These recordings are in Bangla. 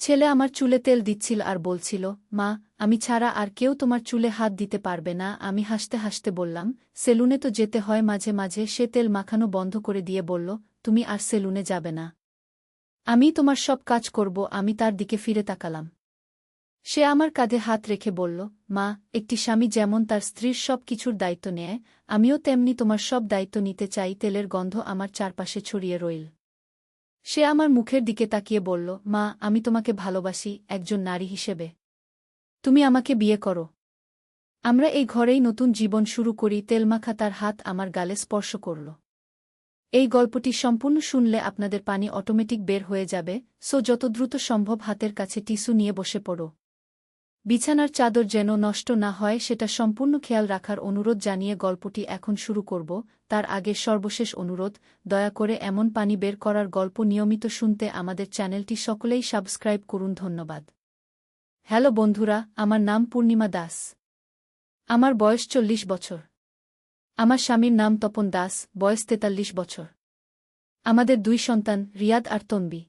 ছেলে আমার চুলে তেল দিচ্ছিল আর বলছিল, মা, আমি ছাড়া আর কেউ তোমার চুলে হাত দিতে পারবে না। আমি হাসতে হাসতে বললাম, সেলুনে তো যেতে হয় মাঝে মাঝে। সে তেল মাখানো বন্ধ করে দিয়ে বলল, তুমি আর সেলুনে যাবে না, আমি তোমার সব কাজ করব। আমি তার দিকে ফিরে তাকালাম। সে আমার কাঁধে হাত রেখে বলল, মা, একটি স্বামী যেমন তার স্ত্রীর সব কিছুর দায়িত্ব নেয়, আমিও তেমনি তোমার সব দায়িত্ব নিতে চাই। তেলের গন্ধ আমার চারপাশে ছড়িয়ে রইল। সে আমার মুখের দিকে তাকিয়ে বলল, মা, আমি তোমাকে ভালোবাসি একজন নারী হিসেবে। তুমি আমাকে বিয়ে করো। আমরা এই ঘরেই নতুন জীবন শুরু করি। তেলমাখা তার হাত আমার গালে স্পর্শ করল। এই গল্পটি সম্পূর্ণ শুনলে আপনাদের পানি অটোমেটিক বের হয়ে যাবে, সো যত দ্রুত সম্ভব হাতের কাছে টিস্যু নিয়ে বসে পড়ো। বিছানার চাদর যেন নষ্ট না হয় সেটা সম্পূর্ণ খেয়াল রাখার অনুরোধ জানিয়ে গল্পটি এখন শুরু করব। তার আগে সর্বশেষ অনুরোধ, দয়া করে এমন পানি বের করার গল্প নিয়মিত শুনতে আমাদের চ্যানেলটি সকলেই সাবস্ক্রাইব করুন। ধন্যবাদ। হ্যালো বন্ধুরা, আমার নাম পূর্ণিমা দাস। আমার বয়স 40 বছর। আমার স্বামীর নাম তপন দাস, বয়স 43 বছর। আমাদের 2 সন্তান, রিয়াদ আর তনবি।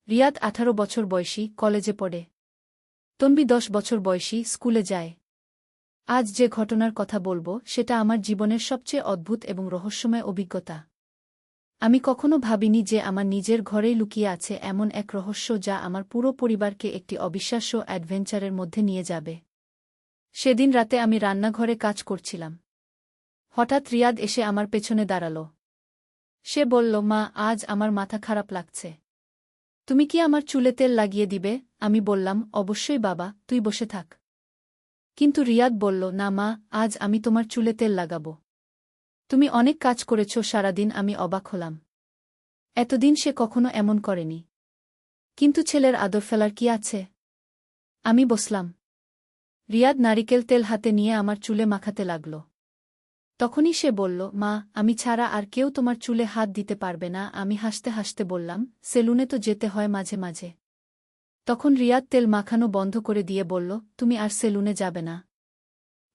রিয়াদ 18 বছর বয়সী, কলেজে পড়ে। তনবি 10 বছর বয়সী, স্কুলে যায়। আজ যে ঘটনার কথা বলবো সেটা আমার জীবনের সবচেয়ে অদ্ভুত এবং রহস্যময় অভিজ্ঞতা। আমি কখনো ভাবিনি যে আমার নিজের ঘরেই লুকিয়ে আছে এমন এক রহস্য যা আমার পুরো পরিবারকে একটি অবিশ্বাস্য অ্যাডভেঞ্চারের মধ্যে নিয়ে যাবে। সেদিন রাতে আমি রান্নাঘরে কাজ করছিলাম। হঠাৎ রিয়াদ এসে আমার পেছনে দাঁড়াল। সে বলল, মা, আজ আমার মাথা খারাপ লাগছে। তুমি কি আমার চুলে তেল লাগিয়ে দিবে? আমি বললাম, অবশ্যই বাবা, তুই বসে থাক। কিন্তু রিয়াদ বলল, না মা, আজ আমি তোমার চুলে তেল লাগাবো। তুমি অনেক কাজ করেছ সারাদিন। আমি অবাক হলাম। এতদিন সে কখনো এমন করেনি। কিন্তু ছেলের আদর ফেলার কি আছে? আমি বসলাম। রিয়াদ নারিকেল তেল হাতে নিয়ে আমার চুলে মাখাতে লাগল। তখনই সে বলল, মা, আমি ছাড়া আর কেউ তোমার চুলে হাত দিতে পারবে না। আমি হাসতে হাসতে বললাম, সেলুনে তো যেতে হয় মাঝে মাঝে। তখন রিয়াদ তেল মাখানো বন্ধ করে দিয়ে বলল, তুমি আর সেলুনে যাবে না,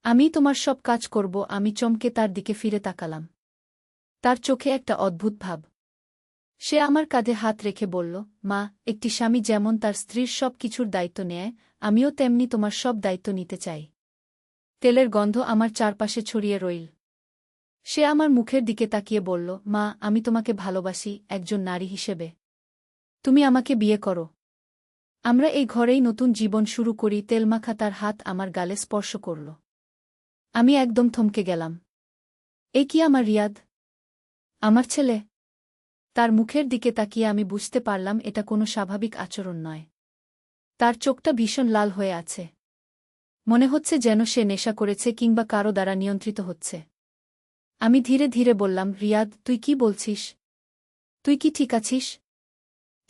আমি তোমার সব কাজ করব। আমি চমকে তার দিকে ফিরে তাকালাম। তার চোখে একটা অদ্ভুত ভাব। সে আমার কাঁধে হাত রেখে বলল, মা, একটি স্বামী যেমন তার স্ত্রীর সব কিছুর দায়িত্ব নেয়, আমিও তেমনি তোমার সব দায়িত্ব নিতে চাই। তেলের গন্ধ আমার চারপাশে ছড়িয়ে রইল। সে আমার মুখের দিকে তাকিয়ে বলল, মা, আমি তোমাকে ভালোবাসি একজন নারী হিসেবে। তুমি আমাকে বিয়ে করো। আমরা এই ঘরেই নতুন জীবন শুরু করি। তেলমাখা তার হাত আমার গালে স্পর্শ করল। আমি একদম থমকে গেলাম। এ কি আমার রিয়াদ? আমার ছেলে? তার মুখের দিকে তাকিয়ে আমি বুঝতে পারলাম এটা কোনো স্বাভাবিক আচরণ নয়। তার চোখটা ভীষণ লাল হয়ে আছে। মনে হচ্ছে যেন সে নেশা করেছে কিংবা কারো দ্বারা নিয়ন্ত্রিত হচ্ছে। আমি ধীরে ধীরে বললাম, রিয়াদ, তুই কি বলছিস? তুই কি ঠিক আছিস?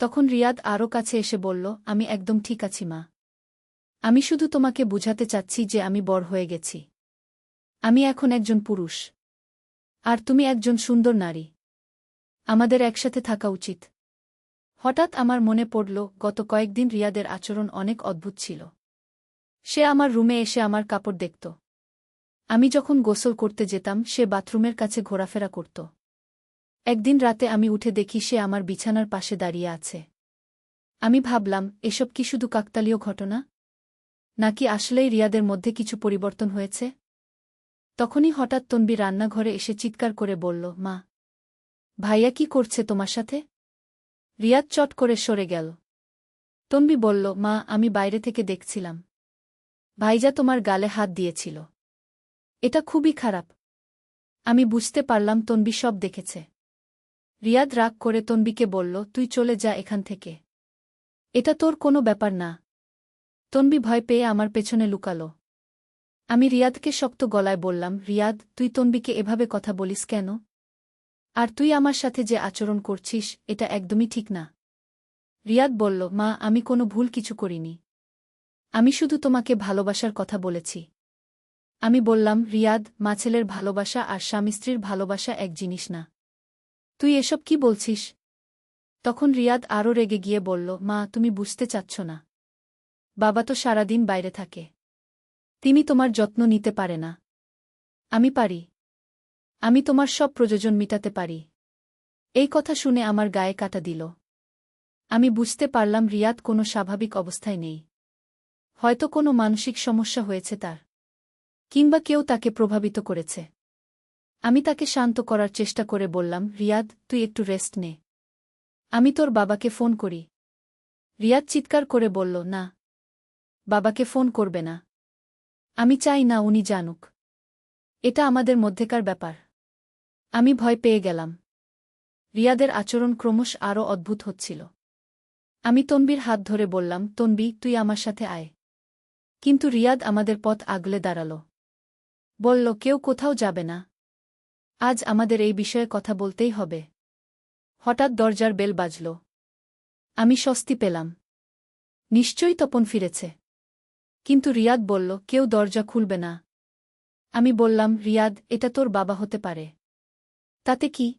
তখন রিয়াদ আরও কাছে এসে বলল, আমি একদম ঠিক আছি মা। আমি শুধু তোমাকে বুঝাতে চাচ্ছি যে আমি বড় হয়ে গেছি। আমি এখন একজন পুরুষ। আর তুমি একজন সুন্দর নারী। আমাদের একসাথে থাকা উচিত। হঠাৎ আমার মনে পড়ল, গত কয়েকদিন রিয়াদের আচরণ অনেক অদ্ভুত ছিল। সে আমার রুমে এসে আমার কাপড় দেখত। আমি যখন গোসল করতে যেতাম সে বাথরুমের কাছে ঘোরাফেরা করত। একদিন রাতে আমি উঠে দেখি সে আমার বিছানার পাশে দাঁড়িয়ে আছে। আমি ভাবলাম, এসব কি শুধু কাকতালীয় ঘটনা, নাকি আসলেই রিয়াদের মধ্যে কিছু পরিবর্তন হয়েছে? তখনই হঠাৎ তনবি রান্নাঘরে এসে চিৎকার করে বলল, মা, ভাইয়া কি করছে তোমার সাথে? রিয়াদ চট করে সরে গেল। তনবি বলল, মা, আমি বাইরে থেকে দেখছিলাম। ভাইজা তোমার গালে হাত দিয়েছিল। এটা খুবই খারাপ। আমি বুঝতে পারলাম তনবি সব দেখেছে। রিয়াদ রাগ করে তনবিকে বলল, তুই চলে যা এখান থেকে। এটা তোর কোনো ব্যাপার না। তনবি ভয় পেয়ে আমার পেছনে লুকাল। আমি রিয়াদকে শক্ত গলায় বললাম, রিয়াদ, তুই তনবিকে এভাবে কথা বলিস কেন? আর তুই আমার সাথে যে আচরণ করছিস এটা একদমই ঠিক না। রিয়াদ বলল, মা, আমি কোনো ভুল কিছু করিনি। আমি শুধু তোমাকে ভালোবাসার কথা বলেছি। আমি বললাম, রিয়াদ, মা ছেলের ভালোবাসা আর স্বামী স্ত্রীর ভালোবাসা এক জিনিস না। তুই এসব কি বলছিস? তখন রিয়াদ আরও রেগে গিয়ে বলল, মা, তুমি বুঝতে চাচ্ছ না। বাবা তো সারাদিন বাইরে থাকে। তিনি তোমার যত্ন নিতে পারে না। আমি পারি। আমি তোমার সব প্রয়োজন মিটাতে পারি। এই কথা শুনে আমার গায়ে কাঁটা দিল। আমি বুঝতে পারলাম রিয়াদ কোনো স্বাভাবিক অবস্থায় নেই। হয়তো কোনো মানসিক সমস্যা হয়েছে তার, কিংবা কেউ তাকে প্রভাবিত করেছে। আমি তাকে শান্ত করার চেষ্টা করে বললাম, রিয়াদ, তুই একটু রেস্ট নে। আমি তোর বাবাকে ফোন করি। রিয়াদ চিৎকার করে বলল, না, বাবাকে ফোন করবে না। আমি চাই না উনি জানুক। এটা আমাদের মধ্যেকার ব্যাপার। আমি ভয় পেয়ে গেলাম। রিয়াদের আচরণ ক্রমশ আরও অদ্ভুত হচ্ছিল। আমি তনবির হাত ধরে বললাম, তনবি, তুই আমার সাথে আয়। কিন্তু রিয়াদ আমাদের পথ আগলে দাঁড়াল। বলল, কেউ কোথাও যাবে না। আজ আমাদের এই বিষয়ে কথা বলতেই হবে। হঠাৎ দরজার বেল বাজল। আমি স্বস্তি পেলাম। নিশ্চয়ই তপন ফিরেছে। কিন্তু রিয়াদ বলল, কেউ দরজা খুলবে না। আমি বললাম, রিয়াদ, এটা তোর বাবা হতে পারে। তাতে কি?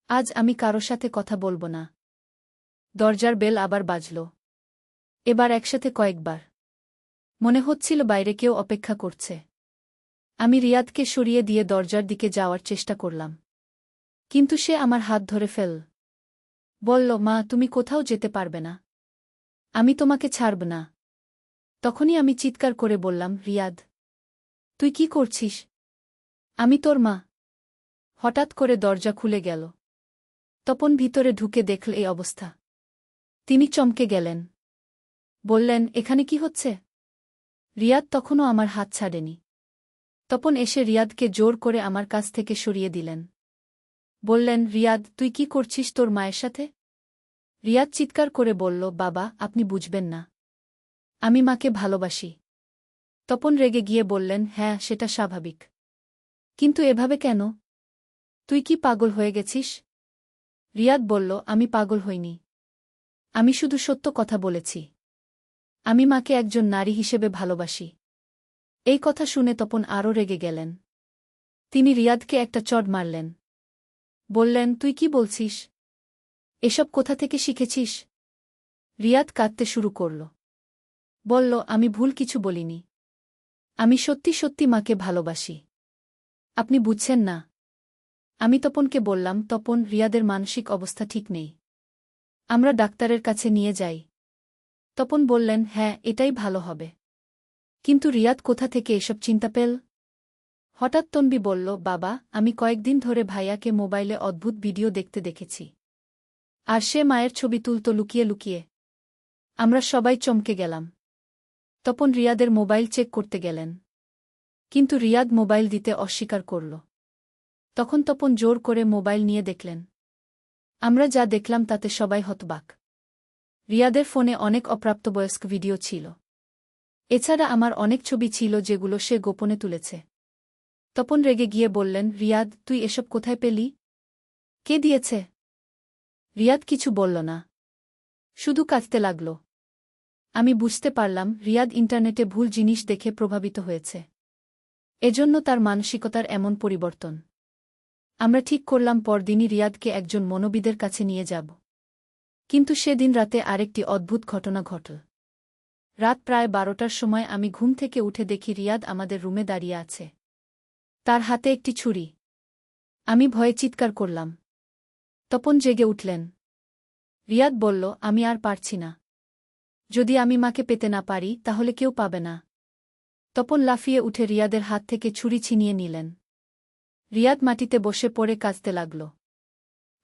আজ আমি কারো সাথে কথা বলবো না। দরজার বেল আবার বাজল। এবার একসাথে কয়েকবার। মনে হচ্ছিল বাইরে কেউ অপেক্ষা করছে। আমি রিয়াদকে সরিয়ে দিয়ে দরজার দিকে যাওয়ার চেষ্টা করলাম। কিন্তু সে আমার হাত ধরে ফেল। বলল, মা, তুমি কোথাও যেতে পারবে না। আমি তোমাকে ছাড়ব না। তখনই আমি চিৎকার করে বললাম, রিয়াদ, তুই কি করছিস? আমি তোর মা। হঠাৎ করে দরজা খুলে গেল। তপন ভিতরে ঢুকে দেখল এই অবস্থা। তিনি চমকে গেলেন। বললেন, এখানে কি হচ্ছে? রিয়াদ তখনও আমার হাত ছাড়েনি। তপন এসে রিয়াদকে জোর করে আমার কাছ থেকে সরিয়ে দিলেন। বললেন, রিয়াদ, তুই কি করছিস তোর মায়ের সাথে? রিয়াদ চিৎকার করে বলল, বাবা, আপনি বুঝবেন না। আমি মাকে ভালোবাসি। তপন রেগে গিয়ে বললেন, হ্যাঁ, সেটা স্বাভাবিক। কিন্তু এভাবে কেন? তুই কি পাগল হয়ে গেছিস? রিয়াদ বলল, আমি পাগল হইনি। আমি শুধু সত্য কথা বলেছি। আমি মাকে একজন নারী হিসেবে ভালোবাসি। এই কথা শুনে তপন আরও রেগে গেলেন। তিনি রিয়াদকে একটা চড় মারলেন। বললেন, তুই কি বলছিস? এসব কোথা থেকে শিখেছিস? রিয়াদ কাঁদতে শুরু করল। বলল, আমি ভুল কিছু বলিনি। আমি সত্যি সত্যি মাকে ভালোবাসি। আপনি বুঝছেন না। আমি তপনকে বললাম, তপন, রিয়াদের মানসিক অবস্থা ঠিক নেই। আমরা ডাক্তারের কাছে নিয়ে যাই। তপন বললেন, হ্যাঁ, এটাই ভালো হবে। কিন্তু রিয়াদ কোথা থেকে এসব চিন্তা পেল? হঠাৎ তনবি বলল, বাবা, আমি কয়েকদিন ধরে ভাইয়াকে মোবাইলে অদ্ভুত ভিডিও দেখতে দেখেছি। আর সে মায়ের ছবি তুলত লুকিয়ে লুকিয়ে। আমরা সবাই চমকে গেলাম। তপন রিয়াদের মোবাইল চেক করতে গেলেন। কিন্তু রিয়াদ মোবাইল দিতে অস্বীকার করল। তখন তপন জোর করে মোবাইল নিয়ে দেখলেন। আমরা যা দেখলাম তাতে সবাই হতবাক। রিয়াদের ফোনে অনেক অপ্রাপ্তবয়স্ক ভিডিও ছিল। এছাড়া আমার অনেক ছবি ছিল যেগুলো সে গোপনে তুলেছে। তপন রেগে গিয়ে বললেন, রিয়াদ, তুই এসব কোথায় পেলি? কে দিয়েছে? রিয়াদ কিছু বলল না। শুধু কাঁদতে লাগল। আমি বুঝতে পারলাম রিয়াদ ইন্টারনেটে ভুল জিনিস দেখে প্রভাবিত হয়েছে। এজন্য তার মানসিকতার এমন পরিবর্তন। আমরা ঠিক করলাম পরদিনই রিয়াদকে একজন মনোবিদের কাছে নিয়ে যাব। কিন্তু সেদিন রাতে আরেকটি অদ্ভুত ঘটনা ঘটল। রাত প্রায় 12টার সময় আমি ঘুম থেকে উঠে দেখি রিয়াদ আমাদের রুমে দাঁড়িয়ে আছে। তার হাতে একটি ছুরি। আমি ভয়ে চিৎকার করলাম। তপন জেগে উঠলেন। রিয়াদ বলল, আমি আর পারছি না। যদি আমি মাকে পেতে না পারি তাহলে কেউ পাবে না। তপন লাফিয়ে উঠে রিয়াদের হাত থেকে ছুরি ছিনিয়ে নিলেন। রিয়াদ মাটিতে বসে পড়ে কাঁদতে লাগল।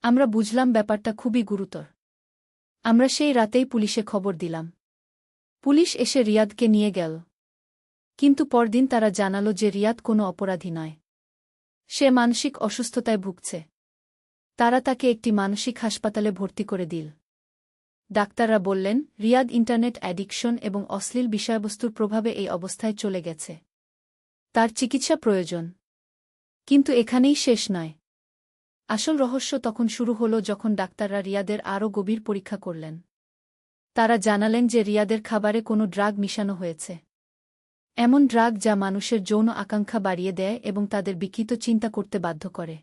আমরা বুঝলাম ব্যাপারটা খুবই গুরুতর। আমরা সেই রাতেই পুলিশে খবর দিলাম। পুলিশ এসে রিয়াদকে নিয়ে গেল। কিন্তু পরদিন তারা জানালো যে রিয়াদ কোনো অপরাধী নয়। সে মানসিক অসুস্থতায় ভুগছে। তারা তাকে একটি মানসিক হাসপাতালে ভর্তি করে দিল। ডাক্তাররা বললেন, রিয়াদ ইন্টারনেট অ্যাডিকশন এবং অশ্লীল বিষয়বস্তুর প্রভাবে এই অবস্থায় চলে গেছে। তার চিকিৎসা প্রয়োজন। কিন্তু এখানেই শেষ নয়। আসল রহস্য তখন শুরু হল যখন ডাক্তাররা রিয়াদের আরও গভীর পরীক্ষা করলেন। তারা জানালেন যে রিয়াদের খাবারে কোনো ড্রাগ মিশানো হয়েছে। এমন ড্রাগ যা মানুষের যৌন আকাঙ্ক্ষা বাড়িয়ে দেয় এবং তাদের বিকৃত চিন্তা করতে বাধ্য করে।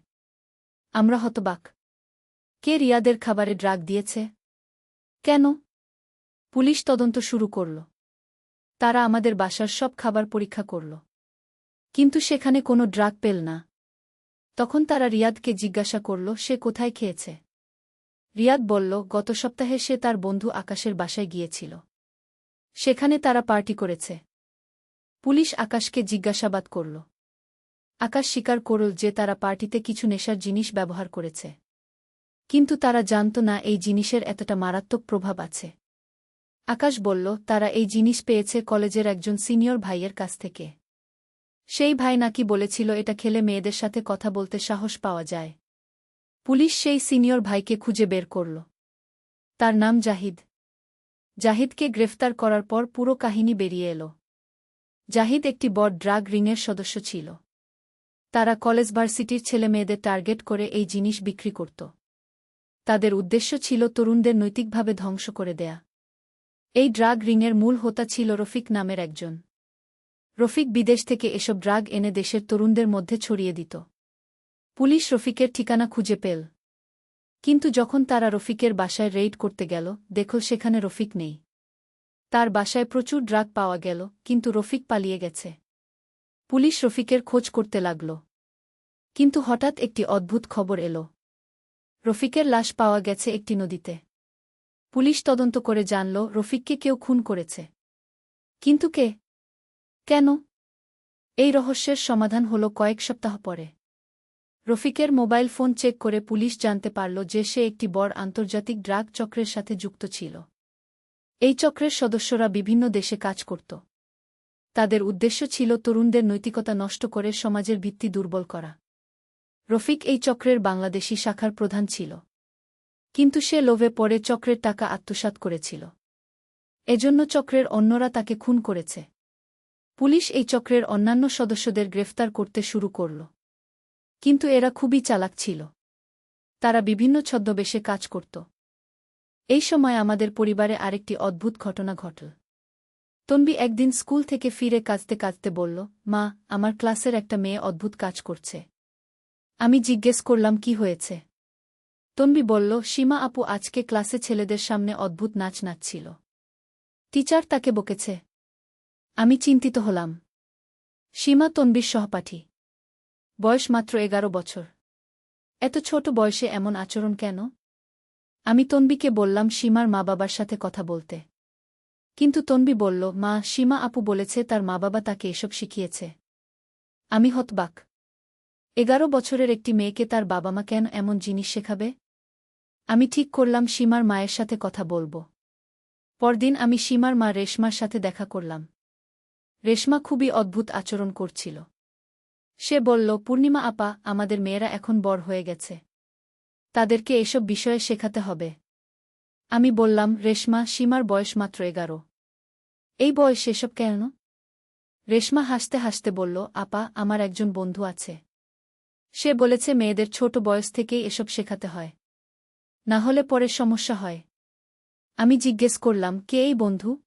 আমরা হতবাক। কে রিয়াদের খাবারে ড্রাগ দিয়েছে? কেন? পুলিশ তদন্ত শুরু করল। তারা আমাদের বাসার সব খাবার পরীক্ষা করল। কিন্তু সেখানে কোনো ড্রাগ পেল না। তখন তারা রিয়াদকে জিজ্ঞাসা করল, সে কোথায় খেয়েছে। রিয়াদ বলল, গত সপ্তাহে সে তার বন্ধু আকাশের বাসায় গিয়েছিল। সেখানে তারা পার্টি করেছে। পুলিশ আকাশকে জিজ্ঞাসাবাদ করল। আকাশ স্বীকার করল যে তারা পার্টিতে কিছু নেশার জিনিস ব্যবহার করেছে। কিন্তু তারা জানত না এই জিনিসের এতটা মারাত্মক প্রভাব আছে। আকাশ বলল, তারা এই জিনিস পেয়েছে কলেজের একজন সিনিয়র ভাইয়ের কাছ থেকে। সেই ভাই নাকি বলেছিল এটা খেলে মেয়েদের সাথে কথা বলতে সাহস পাওয়া যায়। পুলিশ সেই সিনিয়র ভাইকে খুঁজে বের করল। তার নাম জাহিদ। জাহিদকে গ্রেফতার করার পর পুরো কাহিনী বেরিয়ে এল। জাহিদ একটি বড় ড্রাগ রিংয়ের সদস্য ছিল। তারা কলেজ ভার্সিটির ছেলেমেয়েদের টার্গেট করে এই জিনিস বিক্রি করত। তাদের উদ্দেশ্য ছিল তরুণদের নৈতিকভাবে ধ্বংস করে দেয়া। এই ড্রাগ রিংয়ের মূল হোতা ছিল রফিক নামের একজন। রফিক বিদেশ থেকে এসব ড্রাগ এনে দেশের তরুণদের মধ্যে ছড়িয়ে দিত। পুলিশ রফিকের ঠিকানা খুঁজে পেল। কিন্তু যখন তারা রফিকের বাসায় রেইড করতে গেল, দেখল সেখানে রফিক নেই। তার বাসায় প্রচুর ড্রাগ পাওয়া গেল, কিন্তু রফিক পালিয়ে গেছে। পুলিশ রফিকের খোঁজ করতে লাগল। কিন্তু হঠাৎ একটি অদ্ভুত খবর এল। রফিকের লাশ পাওয়া গেছে একটি নদীতে। পুলিশ তদন্ত করে জানল রফিককে কেউ খুন করেছে। কিন্তু কে? কেন? এই রহস্যের সমাধান হল কয়েক সপ্তাহ পরে। রফিকের মোবাইল ফোন চেক করে পুলিশ জানতে পারল যে সে একটি বড় আন্তর্জাতিক ড্রাগ চক্রের সাথে যুক্ত ছিল। এই চক্রের সদস্যরা বিভিন্ন দেশে কাজ করত। তাদের উদ্দেশ্য ছিল তরুণদের নৈতিকতা নষ্ট করে সমাজের ভিত্তি দুর্বল করা। রফিক এই চক্রের বাংলাদেশী শাখার প্রধান ছিল। কিন্তু সে লোভে পড়ে চক্রের টাকা আত্মসাৎ করেছিল। এজন্য চক্রের অন্যরা তাকে খুন করেছে। পুলিশ এই চক্রের অন্যান্য সদস্যদের গ্রেফতার করতে শুরু করল। কিন্তু এরা খুবই চালাক ছিল। তারা বিভিন্ন ছদ্মবেশে কাজ করত। এই সময় আমাদের পরিবারে আরেকটি অদ্ভুত ঘটনা ঘটল। তনবি একদিন স্কুল থেকে ফিরে কাঁদতে কাঁদতে বলল, মা, আমার ক্লাসের একটা মেয়ে অদ্ভুত কাজ করছে। আমি জিজ্ঞেস করলাম কি হয়েছে। তনবি বলল, সীমা আপু আজকে ক্লাসে ছেলেদের সামনে অদ্ভুত নাচ নাচছিল। টিচার তাকে বকেছে। আমি চিন্তিত হলাম। সীমা তনবির সহপাঠী। বয়স মাত্র 11 বছর। এত ছোট বয়সে এমন আচরণ কেন? আমি তনবিকে বললাম সীমার মা-বাবার সাথে কথা বলতে। কিন্তু তনবি বলল, মা, সীমা আপু বলেছে তার মা-বাবা তাকে এসব শিখিয়েছে। আমি হতবাক। 11 বছরের একটি মেয়েকে তার বাবা-মা কেন এমন জিনিস শেখাবে? আমি ঠিক করলাম সীমার মায়ের সাথে কথা বলব। পরদিন আমি সীমার মা রেশমার সাথে দেখা করলাম। রেশমা খুবই অদ্ভুত আচরণ করছিল। সে বলল, পূর্ণিমা আপা, আমাদের মেয়েরা এখন বড় হয়ে গেছে। তাদেরকে এসব বিষয়ে শেখাতে হবে। আমি বললাম, রেশমা, সীমার বয়স মাত্র 11। এই বয়সে এসব কেন? রেশমা হাসতে হাসতে বলল, আপা, আমার একজন বন্ধু আছে। সে বলেছে মেয়েদের ছোট বয়স থেকেই এসব শেখাতে হয়। না হলে পরে সমস্যা হয়। আমি জিজ্ঞেস করলাম, কে এই বন্ধু?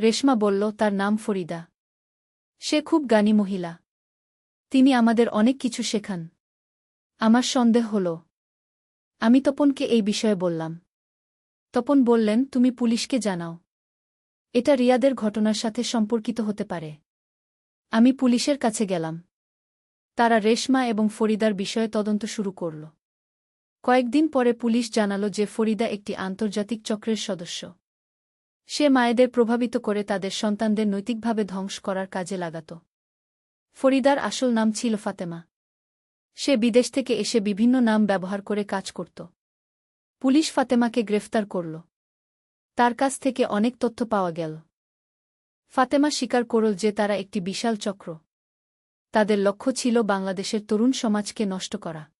রেশমা বলল, তার নাম ফরিদা। সে খুব জ্ঞানী মহিলা। তিনি আমাদের অনেক কিছু শেখান। আমার সন্দেহ হল। আমি তপনকে এই বিষয়ে বললাম। তপন বললেন, তুমি পুলিশকে জানাও। এটা রিয়াদের ঘটনার সাথে সম্পর্কিত হতে পারে। আমি পুলিশের কাছে গেলাম। তারা রেশমা এবং ফরিদার বিষয়ে তদন্ত শুরু করল। কয়েকদিন পরে পুলিশ জানাল যে ফরিদা একটি আন্তর্জাতিক চক্রের সদস্য। সে মায়েদের প্রভাবিত করে তাদের সন্তানদের নৈতিকভাবে ধ্বংস করার কাজে লাগাত। ফরিদার আসল নাম ছিল ফাতেমা। সে বিদেশ থেকে এসে বিভিন্ন নাম ব্যবহার করে কাজ করত। পুলিশ ফাতেমাকে গ্রেফতার করল। তার কাছ থেকে অনেক তথ্য পাওয়া গেল। ফাতেমা স্বীকার করল যে তারা একটি বিশাল চক্র। তাদের লক্ষ্য ছিল বাংলাদেশের তরুণ সমাজকে নষ্ট করা।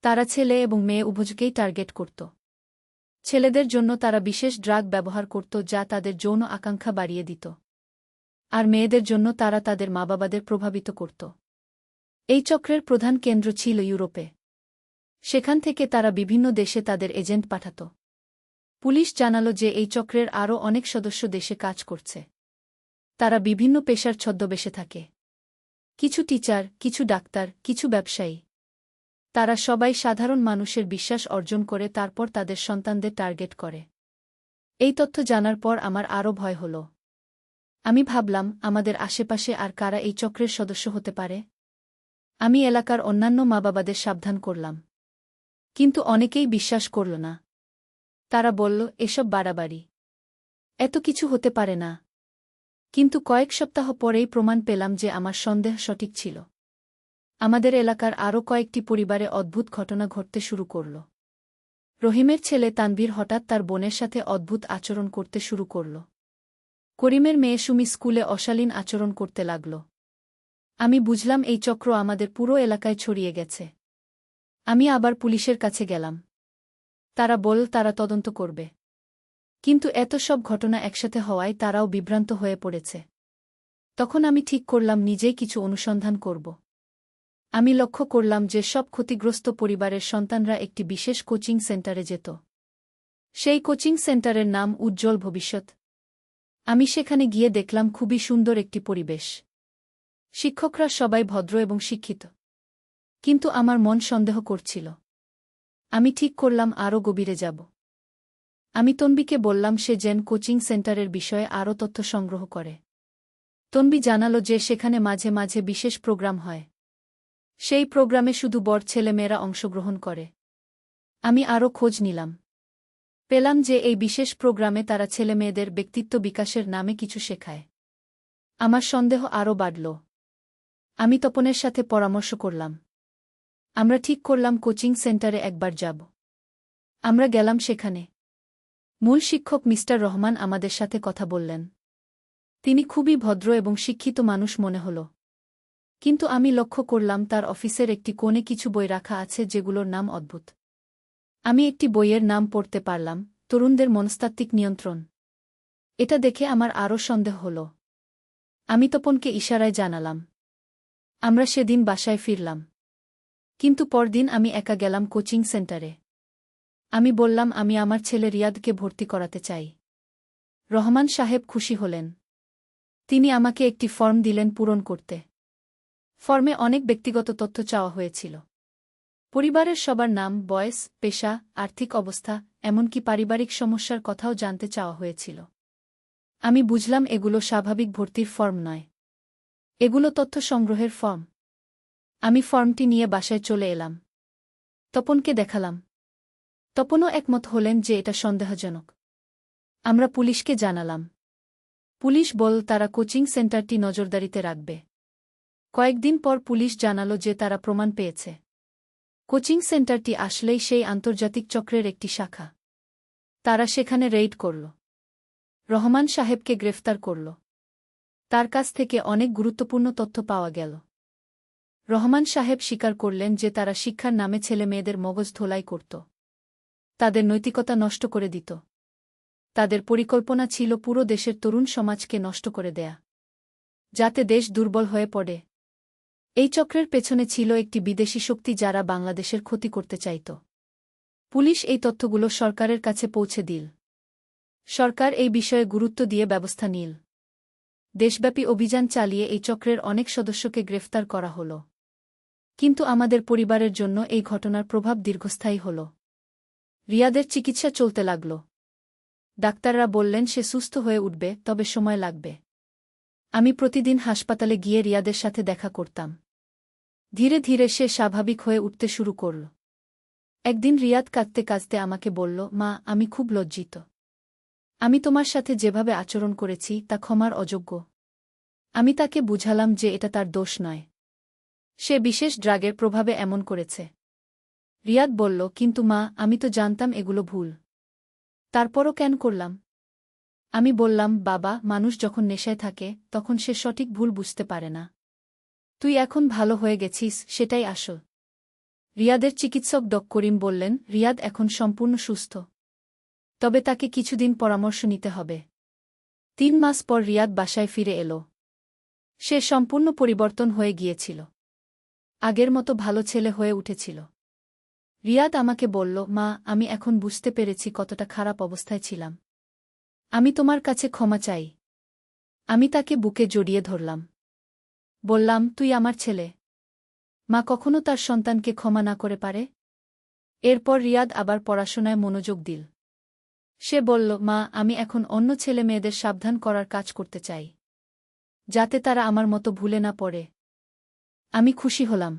তারা ছেলে এবং মেয়ে উভয়কেই টার্গেট করত। ছেলেদের জন্য তারা বিশেষ ড্রাগ ব্যবহার করত যা তাদের যৌন আকাঙ্ক্ষা বাড়িয়ে দিত। আর মেয়েদের জন্য তারা তাদের মা-বাবাদের প্রভাবিত করত। এই চক্রের প্রধান কেন্দ্র ছিল ইউরোপে। সেখান থেকে তারা বিভিন্ন দেশে তাদের এজেন্ট পাঠাত। পুলিশ জানাল যে এই চক্রের আরও অনেক সদস্য দেশে কাজ করছে। তারা বিভিন্ন পেশার ছদ্মবেশে থাকে। কিছু টিচার, কিছু ডাক্তার, কিছু ব্যবসায়ী। তারা সবাই সাধারণ মানুষের বিশ্বাস অর্জন করে তারপর তাদের সন্তানদের টার্গেট করে। এই তথ্য জানার পর আমার আরও ভয় হল। আমি ভাবলাম, আমাদের আশেপাশে আর কারা এই চক্রের সদস্য হতে পারে? আমি এলাকার অন্যান্য মা-বাবাদের সাবধান করলাম। কিন্তু অনেকেই বিশ্বাস করল না। তারা বলল, এসব বাড়াবাড়ি, এত কিছু হতে পারে না। কিন্তু কয়েক সপ্তাহ পরেই প্রমাণ পেলাম যে আমার সন্দেহ সঠিক ছিল। আমাদের এলাকার আরও কয়েকটি পরিবারে অদ্ভুত ঘটনা ঘটতে শুরু করল। রহিমের ছেলে তানভীর হঠাৎ তার বোনের সাথে অদ্ভুত আচরণ করতে শুরু করল। করিমের মেয়ে সুমি স্কুলে অশালীন আচরণ করতে লাগল। আমি বুঝলাম এই চক্র আমাদের পুরো এলাকায় ছড়িয়ে গেছে। আমি আবার পুলিশের কাছে গেলাম। তারা বলল তারা তদন্ত করবে। কিন্তু এত সব ঘটনা একসাথে হওয়ায় তারাও বিভ্রান্ত হয়ে পড়েছে। তখন আমি ঠিক করলাম নিজেই কিছু অনুসন্ধান করব। আমি লক্ষ্য করলাম যে সব ক্ষতিগ্রস্ত পরিবারের সন্তানরা একটি বিশেষ কোচিং সেন্টারে যেত। সেই কোচিং সেন্টারের নাম উজ্জ্বল ভবিষ্যৎ। আমি সেখানে গিয়ে দেখলাম খুবই সুন্দর একটি পরিবেশ। শিক্ষকরা সবাই ভদ্র এবং শিক্ষিত। কিন্তু আমার মন সন্দেহ করছিল। আমি ঠিক করলাম আরও গভীরে যাব। আমি তনবিকে বললাম সে যেন কোচিং সেন্টারের বিষয়ে আরও তথ্য সংগ্রহ করে। তনবি জানালো যে সেখানে মাঝে মাঝে বিশেষ প্রোগ্রাম হয়। সেই প্রোগ্রামে শুধু বড় ছেলেমেয়েরা অংশগ্রহণ করে। আমি আরও খোঁজ নিলাম। পেলাম যে এই বিশেষ প্রোগ্রামে তারা ছেলেমেয়েদের ব্যক্তিত্ব বিকাশের নামে কিছু শেখায়। আমার সন্দেহ আরও বাড়ল। আমি তপনের সাথে পরামর্শ করলাম। আমরা ঠিক করলাম কোচিং সেন্টারে একবার যাব। আমরা গেলাম সেখানে। মূল শিক্ষক মিস্টার রহমান আমাদের সাথে কথা বললেন। তিনি খুবই ভদ্র এবং শিক্ষিত মানুষ মনে হল। কিন্তু আমি লক্ষ্য করলাম তার অফিসের একটি কোণে কিছু বই রাখা আছে যেগুলোর নাম অদ্ভুত। আমি একটি বইয়ের নাম পড়তে পারলাম, তরুণদের মনস্তাত্ত্বিক নিয়ন্ত্রণ। এটা দেখে আমার আরও সন্দেহ হল। আমি তপনকে ইশারায় জানালাম। আমরা সেদিন বাসায় ফিরলাম। কিন্তু পরদিন আমি একা গেলাম কোচিং সেন্টারে। আমি বললাম আমি আমার ছেলে রিয়াদকে ভর্তি করাতে চাই। রহমান সাহেব খুশি হলেন। তিনি আমাকে একটি ফর্ম দিলেন পূরণ করতে। ফর্মে অনেক ব্যক্তিগত তথ্য চাওয়া হয়েছিল। পরিবারের সবার নাম, বয়স, পেশা, আর্থিক অবস্থা, এমনকি পারিবারিক সমস্যার কথাও জানতে চাওয়া হয়েছিল। আমি বুঝলাম এগুলো স্বাভাবিক ভর্তির ফর্ম নয়। এগুলো তথ্য সংগ্রহের ফর্ম। আমি ফর্মটি নিয়ে বাসায় চলে এলাম। তপনকে দেখালাম। তপনও একমত হলেন যে এটা সন্দেহজনক। আমরা পুলিশকে জানালাম। পুলিশ বলল তারা কোচিং সেন্টারটি নজরদারিতে রাখবে। কয়েকদিন পর পুলিশ জানালো যে তারা প্রমাণ পেয়েছে। কোচিং সেন্টারটি আসলেই সেই আন্তর্জাতিক চক্রের একটি শাখা। তারা সেখানে রেইড করল। রহমান সাহেবকে গ্রেফতার করল। তার কাছ থেকে অনেক গুরুত্বপূর্ণ তথ্য পাওয়া গেল। রহমান সাহেব স্বীকার করলেন যে তারা শিক্ষার নামে ছেলেমেয়েদের মগজ ধোলাই করত। তাদের নৈতিকতা নষ্ট করে দিত। তাদের পরিকল্পনা ছিল পুরো দেশের তরুণ সমাজকে নষ্ট করে দেয়া, যাতে দেশ দুর্বল হয়ে পড়ে। এই চক্রের পেছনে ছিল একটি বিদেশি শক্তি যারা বাংলাদেশের ক্ষতি করতে চাইত। পুলিশ এই তথ্যগুলো সরকারের কাছে পৌঁছে দিল। সরকার এই বিষয়ে গুরুত্ব দিয়ে ব্যবস্থা নিল। দেশব্যাপী অভিযান চালিয়ে এই চক্রের অনেক সদস্যকে গ্রেফতার করা হল। কিন্তু আমাদের পরিবারের জন্য এই ঘটনার প্রভাব দীর্ঘস্থায়ী হল। রিয়াদের চিকিৎসা চলতে লাগল। ডাক্তাররা বললেন সে সুস্থ হয়ে উঠবে, তবে সময় লাগবে। আমি প্রতিদিন হাসপাতালে গিয়ে রিয়াদের সাথে দেখা করতাম। ধীরে ধীরে সে স্বাভাবিক হয়ে উঠতে শুরু করল। একদিন রিয়াদ কাঁদতে কাঁদতে আমাকে বলল, মা, আমি খুব লজ্জিত। আমি তোমার সাথে যেভাবে আচরণ করেছি তা ক্ষমার অযোগ্য। আমি তাকে বুঝালাম যে এটা তার দোষ নয়। সে বিশেষ ড্রাগের প্রভাবে এমন করেছে। রিয়াদ বলল, কিন্তু মা, আমি তো জানতাম এগুলো ভুল। তারপরও কেন করলাম? আমি বললাম, বাবা, মানুষ যখন নেশায় থাকে তখন সে সঠিক ভুল বুঝতে পারে না। তুই এখন ভালো হয়ে গেছিস, সেটাই আসল। রিয়াদের চিকিৎসক করিম বললেন, রিয়াদ এখন সম্পূর্ণ সুস্থ। তবে তাকে কিছুদিন পরামর্শ নিতে হবে। 3 মাস পর রিয়াদ বাসায় ফিরে এল। সে সম্পূর্ণ পরিবর্তন হয়ে গিয়েছিল। আগের মতো ভালো ছেলে হয়ে উঠেছিল। রিয়াদ আমাকে বলল, মা, আমি এখন বুঝতে পেরেছি কতটা খারাপ অবস্থায় ছিলাম। আমি তোমার কাছে ক্ষমা চাই। আমি তাকে বুকে জড়িয়ে ধরলাম। বললাম, তুই আমার ছেলে। মা কখনো তার সন্তানকে ক্ষমা না করে পারে? এরপর রিয়াদ আবার পড়াশোনায় মনোযোগ দিল। সে বলল, মা, আমি এখন অন্য ছেলে মেয়েদের সাবধান করার কাজ করতে চাই, যাতে তারা আমার মতো ভুলে না পড়ে। আমি খুশি হলাম।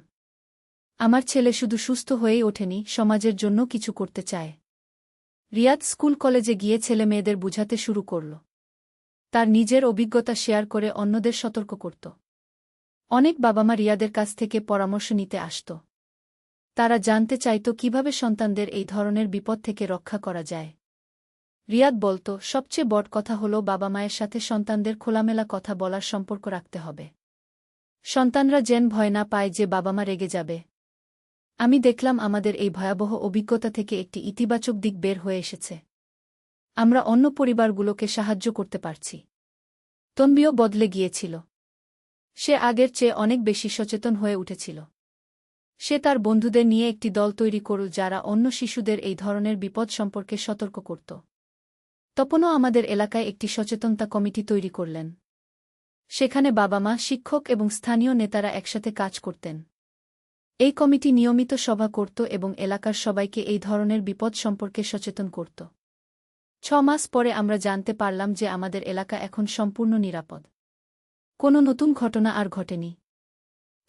আমার ছেলে শুধু সুস্থ হয়েই ওঠেনি, সমাজের জন্য কিছু করতে চায়। রিয়াদ স্কুল কলেজে গিয়ে ছেলে মেয়েদের বুঝাতে শুরু করল। তার নিজের অভিজ্ঞতা শেয়ার করে অন্যদের সতর্ক করত। অনেক বাবা-মা রিয়াদের কাছ থেকে পরামর্শ নিতে আসত। তারা জানতে চাইত কিভাবে সন্তানদের এই ধরনের বিপদ থেকে রক্ষা করা যায়। রিয়াদ বলত, সবচেয়ে বড় কথা হল বাবা-মায়ের সাথে সন্তানদের খোলামেলা কথা বলার সম্পর্ক রাখতে হবে। সন্তানরা যেন ভয় না পায় যে বাবা-মা রেগে যাবে। আমি দেখলাম আমাদের এই ভয়াবহ অভিজ্ঞতা থেকে একটি ইতিবাচক দিক বের হয়ে এসেছে। আমরা অন্য পরিবারগুলোকে সাহায্য করতে পারছি। তনবিও বদলে গিয়েছিল। সে আগের চেয়ে অনেক বেশি সচেতন হয়ে উঠেছিল। সে তার বন্ধুদের নিয়ে একটি দল তৈরি করল যারা অন্য শিশুদের এই ধরনের বিপদ সম্পর্কে সতর্ক করত। তপনও আমাদের এলাকায় একটি সচেতনতা কমিটি তৈরি করলেন। সেখানে বাবা-মা, শিক্ষক এবং স্থানীয় নেতারা একসাথে কাজ করতেন। এই কমিটি নিয়মিত সভা করত এবং এলাকার সবাইকে এই ধরনের বিপদ সম্পর্কে সচেতন করত। 6 মাস পরে আমরা জানতে পারলাম যে আমাদের এলাকা এখন সম্পূর্ণ নিরাপদ। কোনো নতুন ঘটনা আর ঘটেনি।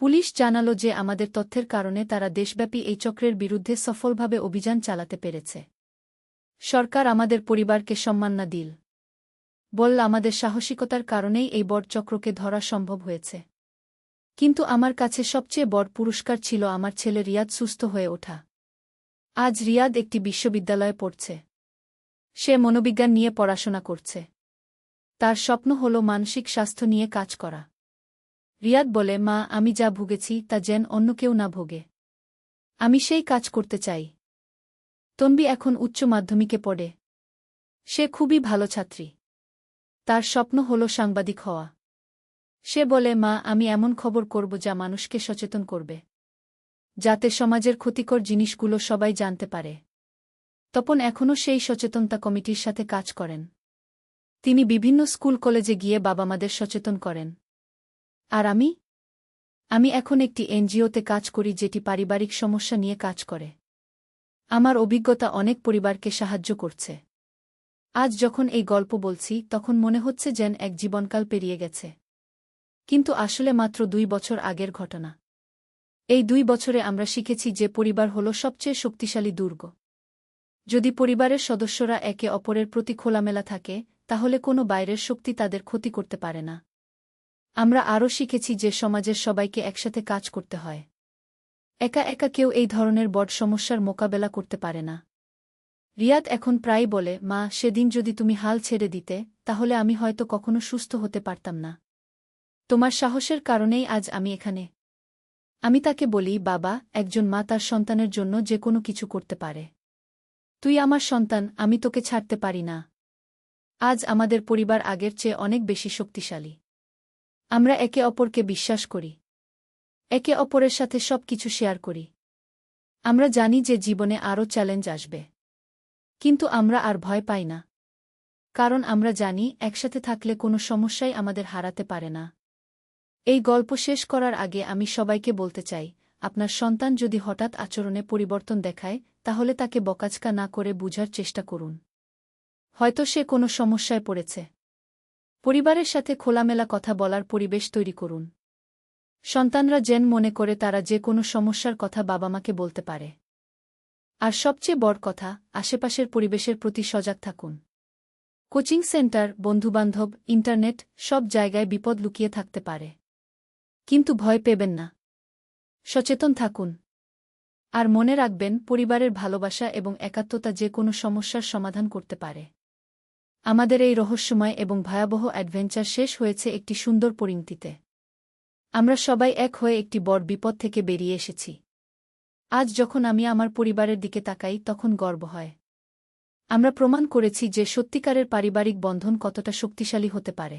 পুলিশ জানালো যে আমাদের তথ্যের কারণে তারা দেশব্যাপী এই চক্রের বিরুদ্ধে সফলভাবে অভিযান চালাতে পেরেছে। সরকার আমাদের পরিবারকে সম্মাননা দিল। বলল আমাদের সাহসিকতার কারণেই এই বড় চক্রকে ধরা সম্ভব হয়েছে। কিন্তু আমার কাছে সবচেয়ে বড় পুরস্কার ছিল আমার ছেলে রিয়াদ সুস্থ হয়ে ওঠা। আজ রিয়াদ একটি বিশ্ববিদ্যালয়ে পড়ছে। সে মনোবিজ্ঞান নিয়ে পড়াশোনা করছে। তার স্বপ্ন হল মানসিক স্বাস্থ্য নিয়ে কাজ করা। রিয়াদ বলে, মা, আমি যা ভুগেছি তা যেন অন্য কেউ না ভোগে। আমি সেই কাজ করতে চাই। তনবি এখন উচ্চ মাধ্যমিকে পড়ে। সে খুবই ভালো ছাত্রী। তার স্বপ্ন হল সাংবাদিক হওয়া। সে বলে, মা, আমি এমন খবর করব যা মানুষকে সচেতন করবে, যাতে সমাজের ক্ষতিকর জিনিসগুলো সবাই জানতে পারে। তপন এখনও সেই সচেতনতা কমিটির সাথে কাজ করেন। তিনি বিভিন্ন স্কুল কলেজে গিয়ে বাবা-মাদের সচেতন করেন। আর আমি এখন একটি এনজিওতে কাজ করি যেটি পারিবারিক সমস্যা নিয়ে কাজ করে। আমার অভিজ্ঞতা অনেক পরিবারকে সাহায্য করছে। আজ যখন এই গল্প বলছি তখন মনে হচ্ছে যেন এক জীবনকাল পেরিয়ে গেছে। কিন্তু আসলে মাত্র 2 বছর আগের ঘটনা। এই 2 বছরে আমরা শিখেছি যে পরিবার হল সবচেয়ে শক্তিশালী দুর্গ। যদি পরিবারের সদস্যরা একে অপরের প্রতি খোলামেলা থাকে, তাহলে কোনো বাইরের শক্তি তাদের ক্ষতি করতে পারে না। আমরা আরও শিখেছি যে সমাজের সবাইকে একসাথে কাজ করতে হয়। একা একা কেউ এই ধরনের বড় সমস্যার মোকাবেলা করতে পারে না। রিয়াদ এখন প্রায় বলে, মা, সেদিন যদি তুমি হাল ছেড়ে দিতে, তাহলে আমি হয়তো কখনো সুস্থ হতে পারতাম না। তোমার সাহসের কারণেই আজ আমি এখানে। আমি তাকে বলি, বাবা, একজন মা তার সন্তানের জন্য যে কোনো কিছু করতে পারে। তুই আমার সন্তান, আমি তোকে ছাড়তে পারি না। আজ আমাদের পরিবার আগের চেয়ে অনেক বেশি শক্তিশালী। আমরা একে অপরকে বিশ্বাস করি। একে অপরের সাথে সব কিছু শেয়ার করি। আমরা জানি যে জীবনে আরও চ্যালেঞ্জ আসবে। কিন্তু আমরা আর ভয় পাই না। কারণ আমরা জানি একসাথে থাকলে কোনো সমস্যাই আমাদের হারাতে পারে না। এই গল্প শেষ করার আগে আমি সবাইকে বলতে চাই, আপনার সন্তান যদি হঠাৎ আচরণে পরিবর্তন দেখায়, তাহলে তাকে বকাঝকা না করে বুঝার চেষ্টা করুন। হয়তো সে কোনো সমস্যায় পড়েছে। পরিবারের সাথে খোলামেলা কথা বলার পরিবেশ তৈরি করুন। সন্তানরা যেন মনে করে তারা যে কোনো সমস্যার কথা বাবা-মাকে বলতে পারে। আর সবচেয়ে বড় কথা, আশেপাশের পরিবেশের প্রতি সজাগ থাকুন। কোচিং সেন্টার, বন্ধুবান্ধব, ইন্টারনেট, সব জায়গায় বিপদ লুকিয়ে থাকতে পারে। কিন্তু ভয় পেবেন না। সচেতন থাকুন। আর মনে রাখবেন, পরিবারের ভালোবাসা এবং একাত্মতা যে কোনো সমস্যার সমাধান করতে পারে। আমাদের এই রহস্যময় এবং ভয়াবহ অ্যাডভেঞ্চার শেষ হয়েছে একটি সুন্দর পরিণতিতে। আমরা সবাই এক হয়ে একটি বড় বিপদ থেকে বেরিয়ে এসেছি। আজ যখন আমি আমার পরিবারের দিকে তাকাই তখন গর্ব হয়। আমরা প্রমাণ করেছি যে সত্যিকারের পারিবারিক বন্ধন কতটা শক্তিশালী হতে পারে।